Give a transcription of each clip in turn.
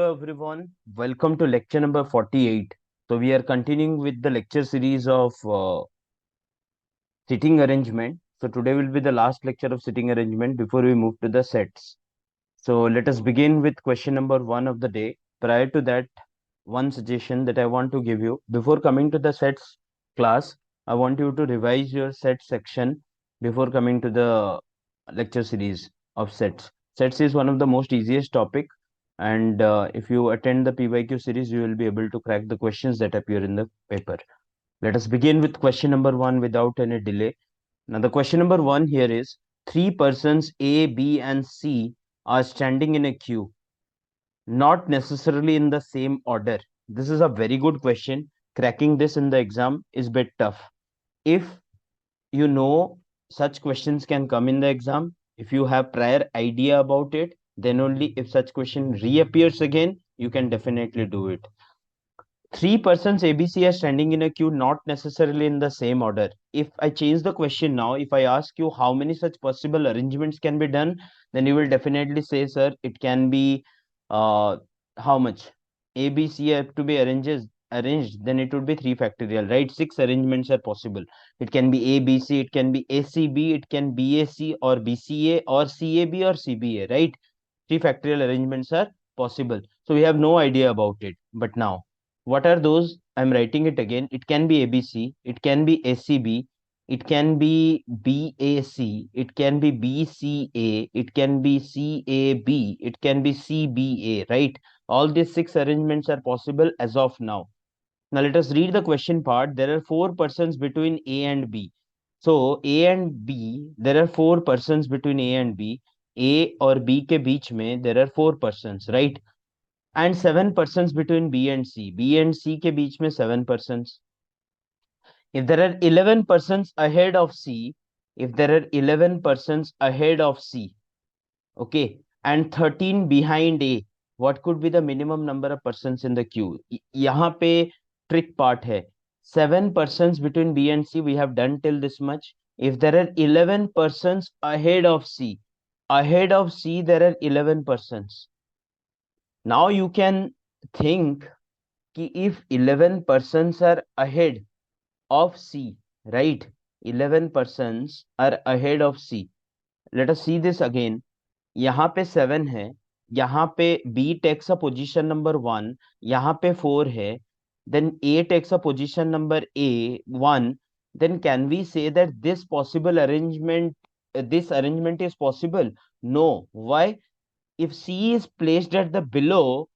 Hello everyone, welcome to lecture number 48. So we are continuing with the lecture series of sitting arrangement. So today will be the last lecture of sitting arrangement before we move to the sets. So let us begin with question number 1 of the day. Prior to that, one suggestion that I want to give you before coming to the sets class, I want you to revise your set section before coming to the lecture series of sets. Sets is one of the most easiest topic, and if you attend the PYQ series, you will be able to crack the questions that appear in the paper. Let us begin with question number 1 without any delay. Now, the question number 1 here is three persons A, B, and C are standing in a queue, not necessarily in the same order. This is a very good question. Cracking this in the exam is bit tough. If you know such questions can come in the exam, if you have prior idea about it, then only if such question reappears again, you can definitely do it. Three persons ABC are standing in a queue, not necessarily in the same order. If I change the question now, if I ask you how many such possible arrangements can be done, then you will definitely say, sir, it can be uh, how much? ABC have to be arranged, then it would be 3 factorial, right? 6 arrangements are possible. It can be ABC, it can be ACB, it can BAC or BCA or CAB or CBA, right? 3 factorial arrangements are possible. So we have no idea about it. But now, what are those? I'm writing it again. It can be ABC, it can be ACB, it can be BAC, it can be BCA, it can be CAB, it can be CBA, right? All these 6 arrangements are possible as of now. Now let us read the question part. There are 4 persons between A and B. So A and B, there are 4 persons between A and B. A और B के बीच में there are 4 persons, right? And 7 persons between B and C. B and C के बीच में 7 persons. If there are 11 persons ahead of C, if there are 11 persons ahead of C, okay, and 13 behind A, what could be the minimum number of persons in the queue? यहाँ पे trick part है. 7 persons between B and C, we have done till this much. If there are 11 persons ahead of C, there are 11 persons. Now you can think कि if 11 persons are ahead of C, right? 11 persons are ahead of C. Let us see this again. यहाँ पे 7 है, यहाँ पे B takes a position number 1, यहाँ पे 4 है, then A takes a position number 1, then can we say that this arrangement is possible? No. Why? If C is placed at the below,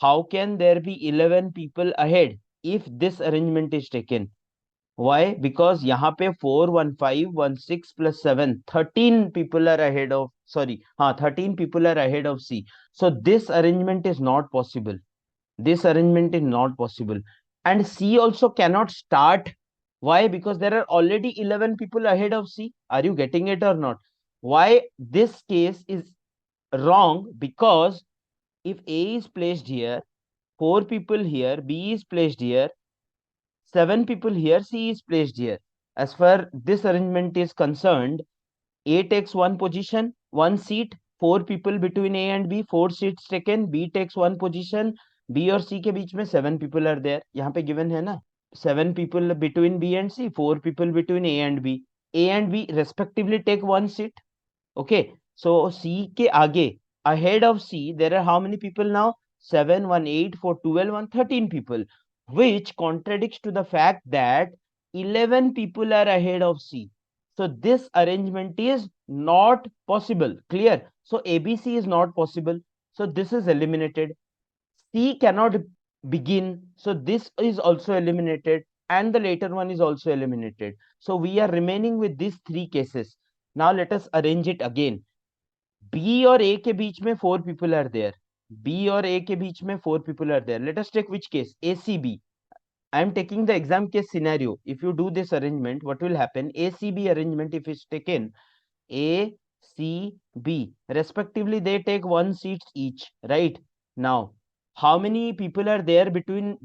how can there be 11 people ahead if this arrangement is taken? Why? Because यहाँ पे 4, 1, 5, 1, 6 plus 7, 13 people are ahead of, sorry, 13 people are ahead of C. So this arrangement is not possible. This arrangement is not possible. And C also cannot start. Why? Because there are already 11 people ahead of C. Are you getting it or not? Why this case is wrong? Because if A is placed here, 4 people here, B is placed here, 7 people here, C is placed here. As far this arrangement is concerned, A takes 1 position, 1 seat, 4 people between A and B, 4 seats taken. B takes 1 position, B और C के बीच में 7 people are there. यहाँ पे given है ना, 7 people between B and C, 4 people between A and B. A and B respectively take 1 seat. Okay, so C के आगे, ahead of C, there are how many people now? 7, 1, 8, 4, 12, 1, 13 people, which contradicts to the fact that 11 people are ahead of C. So this arrangement is not possible. Clear? So ABC is not possible. So this is eliminated. C cannot begin. So this is also eliminated. And the later one is also eliminated. So we are remaining with these 3 cases. Now let us arrange it again. B और A के बीच में 4 people are there. B और A के बीच में 4 people are there. Let us take which case? ACB. I am taking the exam case scenario. If you do this arrangement, what will happen? ACB arrangement, if it's taken, A, C, B, respectively, they take 1 seat each, right? Now, how many people are there between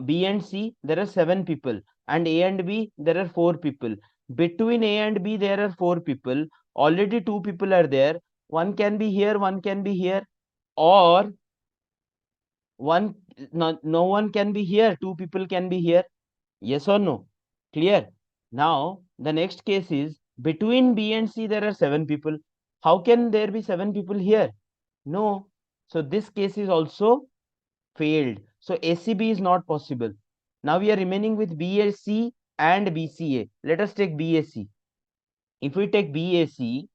B and C? There are 7 people. And A and B, there are 4 people. Between A and B, there are 4 people. Already 2 people are there. One can be here, one can be here. Or One, no one can be here. Two people can be here. Yes or no? Clear? Now, the next case is between B and C, there are seven people. How can there be seven people here? No. So this case is also failed. So ACB is not possible. Now we are remaining with BAC and BCA. Let us take BAC. If we take BAC,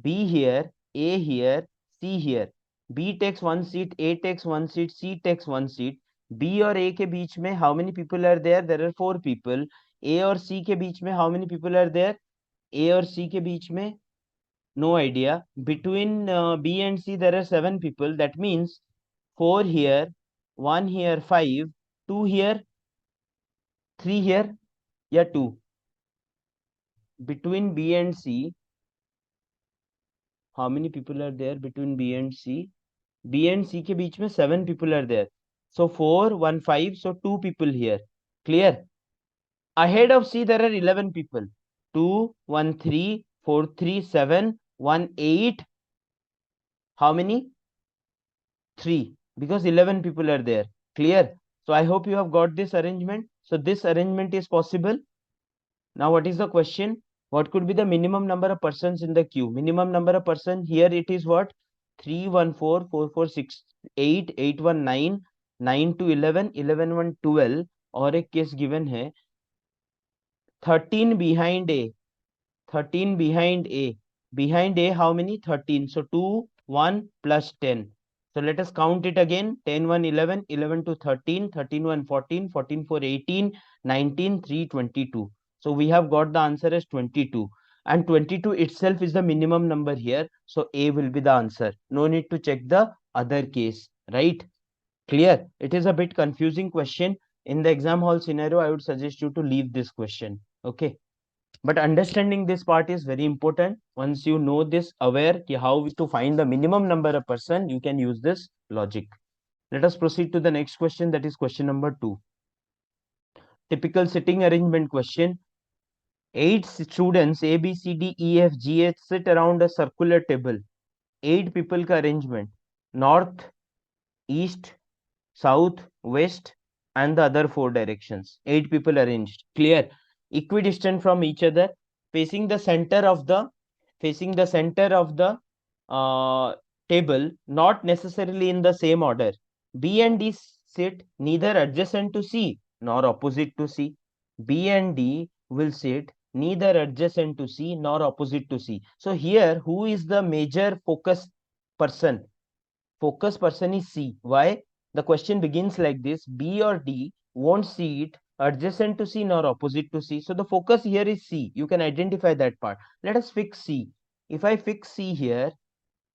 B here, A here, C here. B takes one seat, A takes one seat, C takes one seat. B और A के बीच में how many people are there? There are four people. A और C के बीच में how many people are there? A और C के बीच में no idea. Between B and C there are seven people. That means four here, one here, five, two here, three here, या two. Between B and C, how many people are there between B and C? B and C के बीच में seven people are there. So 4, 1, 5. So 2 people here. Clear? Ahead of C there are 11 people. 2, 1, 3, 4, 3, 7, 1, 8. How many? 3. Because 11 people are there. Clear? So I hope you have got this arrangement. So this arrangement is possible. Now what is the question? What could be the minimum number of persons in the queue? Minimum number of persons here it is what? 3, 1, 4, 4, 4, 6, 8, 8, 1, 9, 9 to 11, 11, 1, 12 और एक case given है 13 behind A. 13 behind A. Behind A, how many? 13. So 2, 1 plus 10. So let us count it again. 10, 1, 11, 11 to 13, 13, 1, 14, 14, 4, 18, 19, 3, 22. So we have got the answer as 22. And 22 itself is the minimum number here. So A will be the answer. No need to check the other case, right? Clear? It is a bit confusing question. In the exam hall scenario, I would suggest you to leave this question. Okay. But understanding this part is very important. Once you know this, aware how to find the minimum number of person, you can use this logic. Let us proceed to the next question, that is question number 2. Typical sitting arrangement question. 8 students A, B, C, D, E, F, G, H sit around a circular table. 8 people ka arrangement. North, East, South, West, and the other 4 directions. 8 people arranged. Clear? Equidistant from each other, facing the center of the table, not necessarily in the same order. B and D sit neither adjacent to C nor opposite to C. B and D will sit neither adjacent to C nor opposite to C. So here, who is the major focus person? Focus person is C. Why? The question begins like this: B or D won't see it adjacent to C nor opposite to C. So the focus here is C. You can identify that part. Let us fix C. If I fix C here,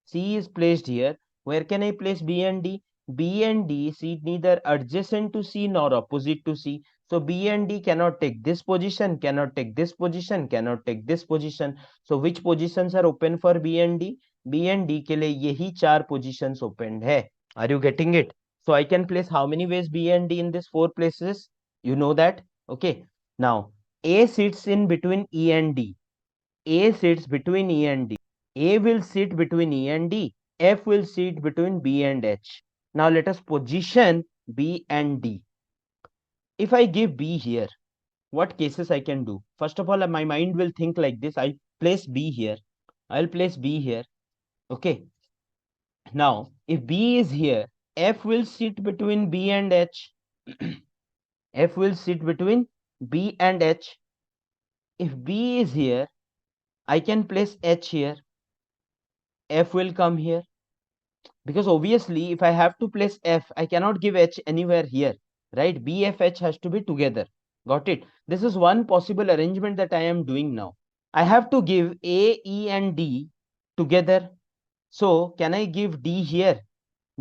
C is placed here. Where can I place B and D? B and D sit neither adjacent to C nor opposite to C. So B and D cannot take this position, cannot take this position, cannot take this position. So which positions are open for B and D? B and D के लिए यही 4 positions opened है. Are you getting it? So I can place how many ways B and D in these 4 places? You know that? Okay. Now A sits in between E and D. A sits between E and D. A will sit between E and D. F will sit between B and H. Now let us position B and D. If I give B here, what cases I can do? First of all, my mind will think like this. I place B here. I'll place B here. Okay. Now, if B is here, F will sit between B and H. F will sit between B and H. If B is here, I can place H here. F will come here. Because obviously, if I have to place F, I cannot give H anywhere here, right? B, F, H has to be together. Got it? This is one possible arrangement that I am doing now. I have to give A, E, and D together. So can I give D here?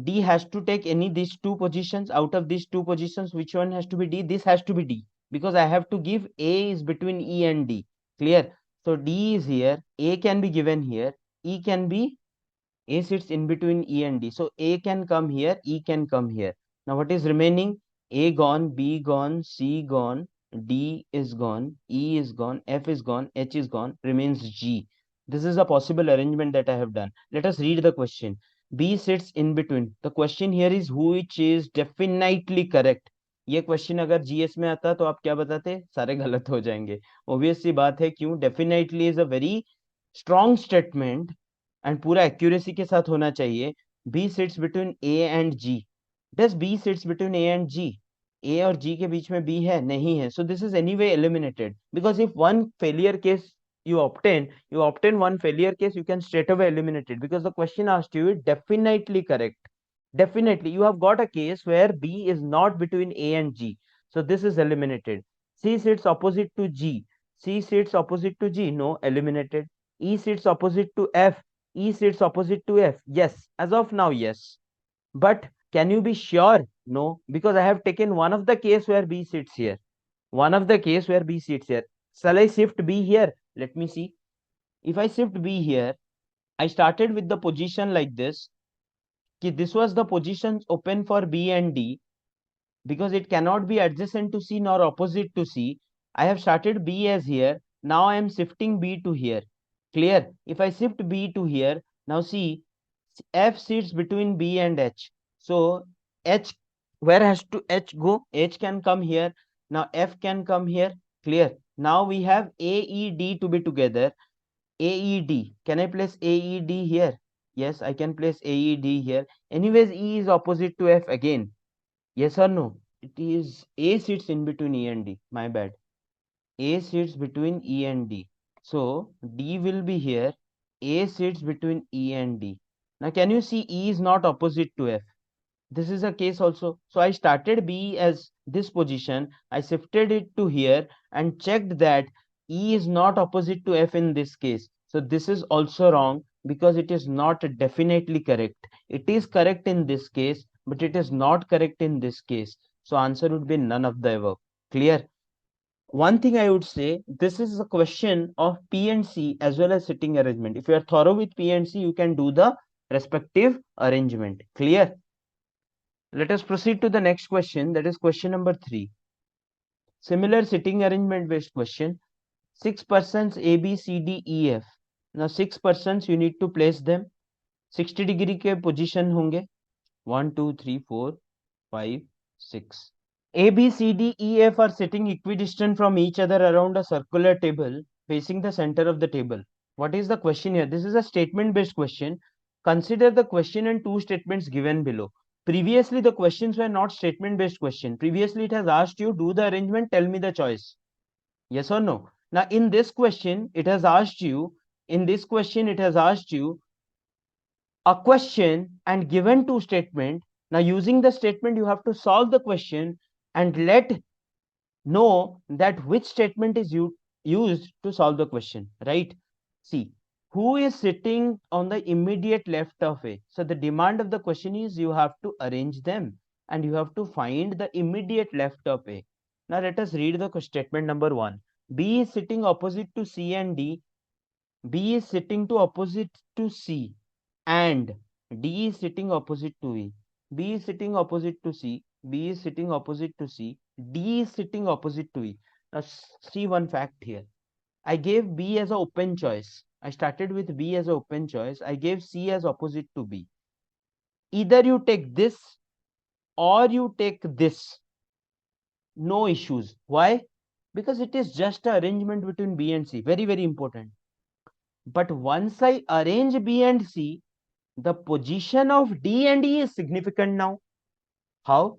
D has to take any these two positions. Out of these two positions, which one has to be D? This has to be D. Because I have to give A is between E and D. Clear? So D is here. A can be given here. E can be A sits in between E and D. So A can come here, E can come here. Now what is remaining? A gone, B gone, C gone, D is gone, E is gone, F is gone, H is gone, remains G. This is a possible arrangement that I have done. Let us read the question. B sits in between. The question here is which is definitely correct. ये question अगर GS में आता तो आप क्या बताते? सारे गलत हो जाएंगे. ऑब्वियस सी बात है. क्यों? Definitely is a very strong statement and पूरा एक्यूरेसी के साथ होना चाहिए. B sits between A and G. Does B sits between A and G? A और जी के बीच में बी है? नहीं है. So this is anyway eliminated because if one failure case you obtain one failure case, you can straight away eliminate it because the question asked you is definitely correct. Definitely you have got a case where B is not between A and G, so this is eliminated. C sits opposite to G. C sits opposite to G, no, eliminated. E sits opposite to F. E sits opposite to F, yes, as of now, yes. But can you be sure? No, because I have taken one of the case where B sits here. One of the case where B sits here. Shall I shift B here? Let me see. If I shift B here, I started with the position like this. This was the position open for B and D because it cannot be adjacent to C nor opposite to C. I have started B as here. Now I am shifting B to here. Clear? If I shift B to here, now see, F sits between B and H. So H, where has to H go? H can come here. Now F can come here. Clear? Now we have A, E, D to be together. AED. Can I place AED here? Yes, I can place AED here. Anyways, E is opposite to F again. Yes or no? It is A sits in between E and D. My bad. A sits between E and D. So D will be here. A sits between E and D. Now can you see E is not opposite to F? This is a case also. So I started B as this position. I shifted it to here and checked that E is not opposite to F in this case. So this is also wrong because it is not definitely correct. It is correct in this case, but it is not correct in this case. So answer would be none of the above. Clear? One thing I would say, this is a question of P and C as well as sitting arrangement. If you are thorough with P and C, you can do the respective arrangement. Clear? Let us proceed to the next question, that is question number 3. Similar sitting arrangement based question. 6 persons A, B, C, D, E, F. Now 6 persons you need to place them. 60 degree के position होंगे. 1, 2, 3, 4, 5, 6. A, B, C, D, E, F are sitting equidistant from each other around a circular table facing the center of the table. What is the question here? This is a statement based question. Consider the question and two statements given below. Previously, the questions were not statement based question. Previously, it has asked you, do the arrangement, tell me the choice. Yes or no? Now, in this question, it has asked you, a question and given two statement. Now, using the statement, you have to solve the question and let know that which statement is used to solve the question, right? See, who is sitting on the immediate left of A? So the demand of the question is you have to arrange them and you have to find the immediate left of A. Now let us read the statement number 1. B is sitting opposite to C and D. B is sitting to opposite to C and D is sitting opposite to E. B is sitting opposite to C. B is sitting opposite to C. D is sitting opposite to E. Now see one fact here. I gave B as an open choice. I started with B as an open choice. I gave C as opposite to B. Either you take this or you take this. No issues. Why? Because it is just an arrangement between B and C. Very, very important. But once I arrange B and C, the position of D and E is significant now. How?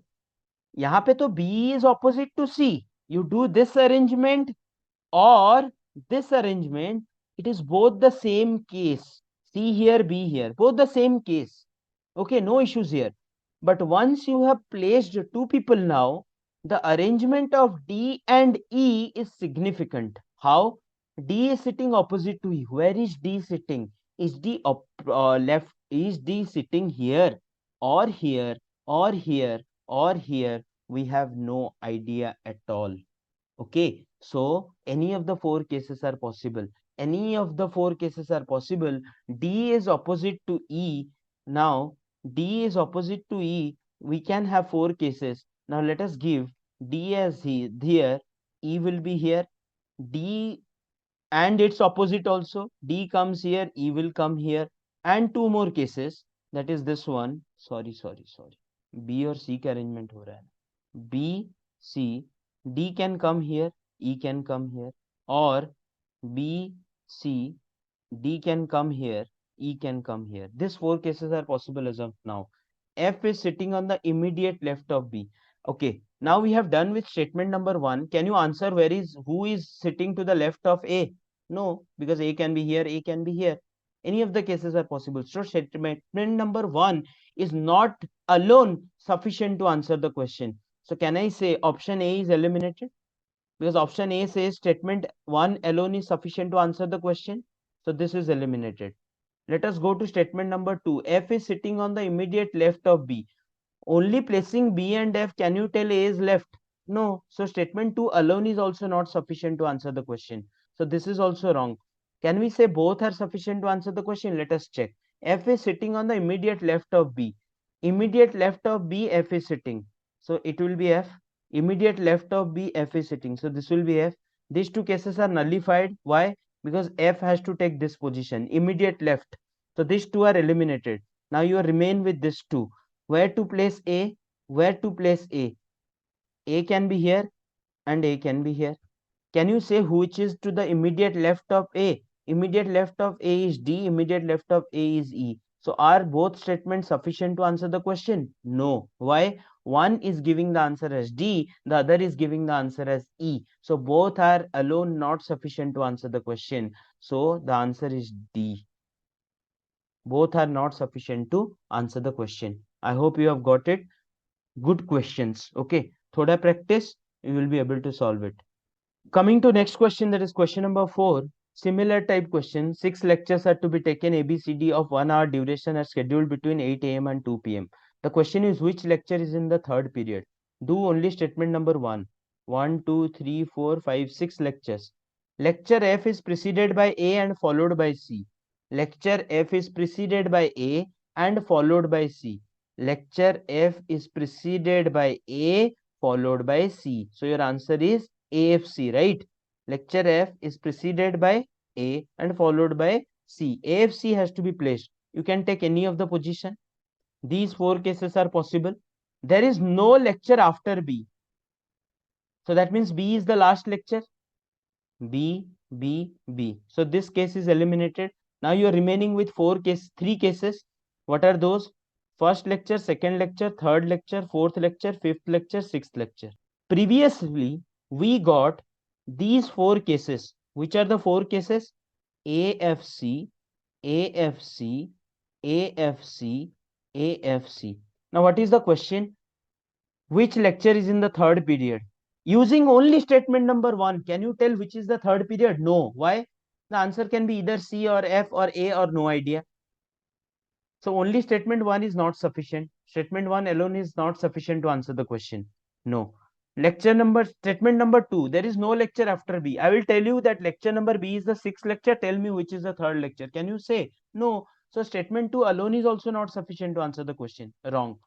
यहाँ पे तो B is opposite to C. You do this arrangement or this arrangement, it is both the same case. C here, B here, both the same case. Okay, no issues here. But once you have placed two people now, the arrangement of D and E is significant. How? D is sitting opposite to E. Where is D sitting? Is D left? Is D sitting here or here or here or here? We have no idea at all. Okay, so any of the four cases are possible. Any of the four cases are possible. D is opposite to E. Now, D is opposite to E. We can have four cases. Now, let us give D as here. E will be here. D and its opposite also. D comes here. E will come here. And two more cases. that is this one. Sorry. B और C का arrangement हो रहा है. B, C, D can come here, E can come here, or B, C, D can come here, E can come here. These four cases are possible as of now. F is sitting on the immediate left of B. Okay, now we have done with statement number one. Can you answer who is sitting to the left of A? No, because A can be here, A can be here. Any of the cases are possible. So statement number one is not alone sufficient to answer the question. So can I say option A is eliminated? Because option A says statement 1 alone is sufficient to answer the question. So this is eliminated. Let us go to statement number 2. F is sitting on the immediate left of B. Only placing B and F, can you tell A is left? No. So statement 2 alone is also not sufficient to answer the question. So this is also wrong. Can we say both are sufficient to answer the question? Let us check. F is sitting on the immediate left of B. Immediate left of B, F is sitting. So it will be F. Immediate left of B, F is sitting. So this will be F. These two cases are nullified. Why? Because F has to take this position. Immediate left. So these two are eliminated. Now you remain with this two. Where to place A? Where to place A? A can be here and A can be here. Can you say which is to the immediate left of A? Immediate left of A is D, immediate left of A is E. So are both statements sufficient to answer the question? No. Why? One is giving the answer as D, the other is giving the answer as E. So both are alone not sufficient to answer the question. So the answer is D. Both are not sufficient to answer the question. I hope you have got it. Good questions. Okay. Thoda practice, you will be able to solve it. Coming to next question, that is question number 4. Similar type question. 6 lectures are to be taken ABCD of 1 hour duration are scheduled between 8 a.m. and 2 p.m. The question is which lecture is in the third period? Do only statement number 1. 1, 2, 3, 4, 5, 6 lectures. Lecture F is preceded by A and followed by C. Lecture F is preceded by A and followed by C. Lecture F is preceded by A followed by C. So your answer is AFC, right? Lecture F is preceded by A and followed by C. AFC has to be placed. You can take any of the position. These four cases are possible. There is no lecture after B. So that means B is the last lecture. B, B, B. So this case is eliminated. Now you are remaining with three cases. What are those? First lecture, second lecture, third lecture, fourth lecture, fifth lecture, sixth lecture. Previously, we got these four cases. Which are the four cases? AFC, AFC, AFC, AFC. Now what is the question? Which lecture is in the third period? Using only statement number 1, can you tell which is the third period? No. Why? The answer can be either C or F or A or no idea. So only statement 1 is not sufficient. Statement 1 alone is not sufficient to answer the question. No. Statement number 2, there is no lecture after B. I will tell you that lecture number B is the sixth lecture. Tell me which is the third lecture. Can you say? No. So statement 2 alone is also not sufficient to answer the question. Wrong.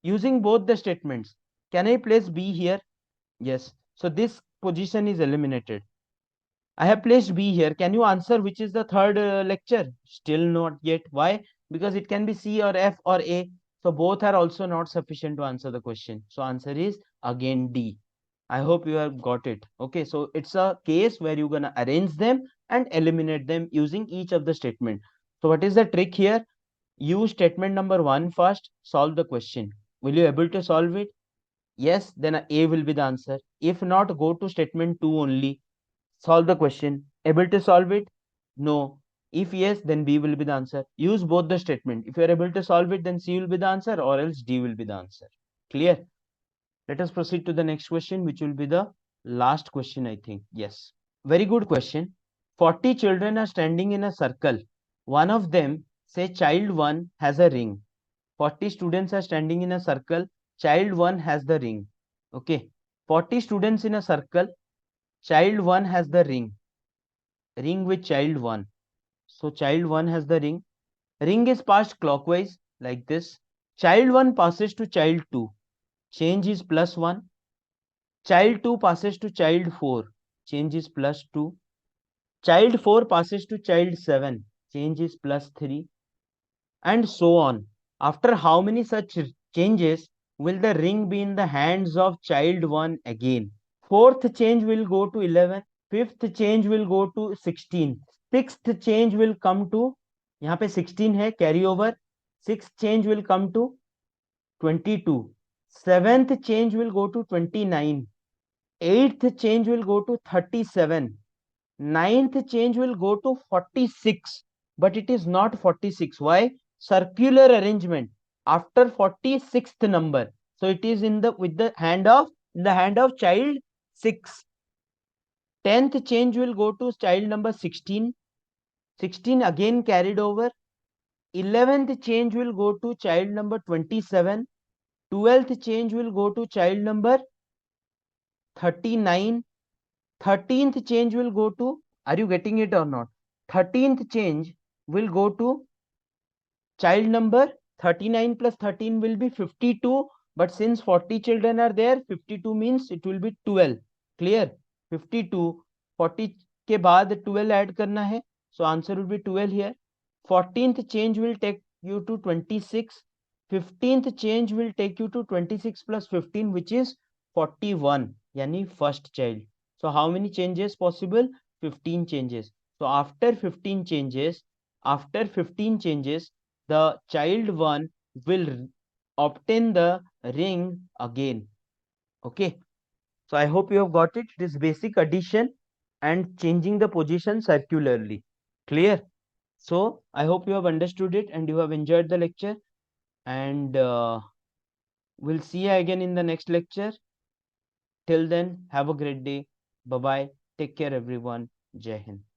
Using both the statements, can I place B here? Yes. So this position is eliminated. I have placed B here. Can you answer which is the third lecture? Still not yet. Why? Because it can be C or F or A. So both are also not sufficient to answer the question. So answer is again D. I hope you have got it. Okay. So it's a case where you're going to arrange them and eliminate them using each of the statement. So what is the trick here? Use statement number 1 first. Solve the question. Will you able to solve it? Yes, then A will be the answer. If not, go to statement 2 only. Solve the question. Able to solve it? No. If yes, then B will be the answer. Use both the statement. If you are able to solve it, then C will be the answer or else D will be the answer. Clear? Let us proceed to the next question, which will be the last question, I think. Yes. Very good question. 40 children are standing in a circle. One of them, say child 1, has a ring. 40 students are standing in a circle. Child 1 has the ring. Okay. 40 students in a circle. Child 1 has the ring. Ring with child 1. So child 1 has the ring. Ring is passed clockwise like this. Child 1 passes to child 2. Change is +1. Child 2 passes to child 4. Change is +2. Child 4 passes to child 7. Change is +3. And so on. After how many such changes will the ring be in the hands of child 1 again? Fourth change will go to 11, fifth change will go to 16, sixth change will come to, यहाँ पे 16 है carry over, sixth change will come to 22, seventh change will go to 29, eighth change will go to 37, ninth change will go to 46, but it is not 46. Why? Circular arrangement after 46th number, so it is in the with the hand of in the hand of child 6. 10th change will go to child number 16, 16 again carried over. 11th change will go to child number 27, 12th change will go to child number 39, 13th change will go to, are you getting it or not? 13th change will go to child number 39 plus 13 will be 52, but since 40 children are there, 52 means it will be 12. Clear? 52, 40 के बाद 12 add करना है, so answer will be 12 here. 14th change will take you to 26, 15th change will take you to 26 plus 15 which is 41, yani first child. So how many changes possible? 15 changes. So after 15 changes, the child 1 will obtain the ring again. Okay, so I hope you have got it. It is basic addition and changing the position circularly. Clear? So I hope you have understood it and you have enjoyed the lecture, and we'll see you again in the next lecture. Till then, have a great day. Bye bye. Take care everyone. Jai Hind.